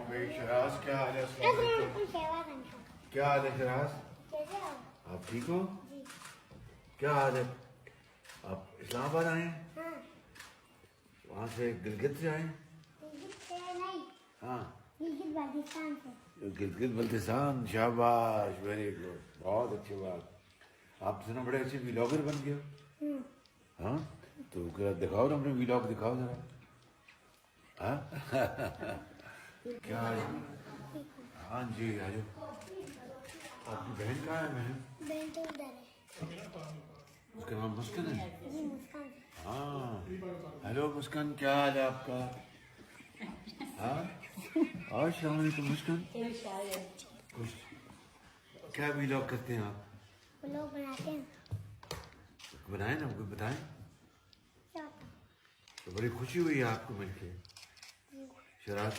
بھائی شراز کیا حال ہے؟ السلام علیکم. کیا حال ہے شراز؟ آپ ٹھیک ہو؟ کیا حال ہے؟ آپ اسلام آباد آئے ہیں؟ وہاں سے گلگت سے آئے ہیں؟ ہاں گلگت بلتستان. شاباش, ویری گڈ, بہت اچھی بات. آپ سے نا بڑے اچھے ویلاگر بن گئے ہو. ہاں تو دکھاؤ نا اپنے ویلاگ, دکھاؤ ذرا. ہاں کیا ہے؟ ہاں جی آ جاؤ. آپ کی بہن کہاں ہے؟ بہن تو ادھر ہے. اس کا نام مسکن ہے. ہاں ہیلو مسکن, کیا حال ہے آپ کا؟ ہاں اور السلام علیکم مسکن. کیا ویلاگ کرتے ہیں آپ؟ ویلاگ بناتے ہیں. بنائیں نا, کوئی بتائیں. تو بڑی خوشی ہوئی ہے آپ کو مل کے. شراز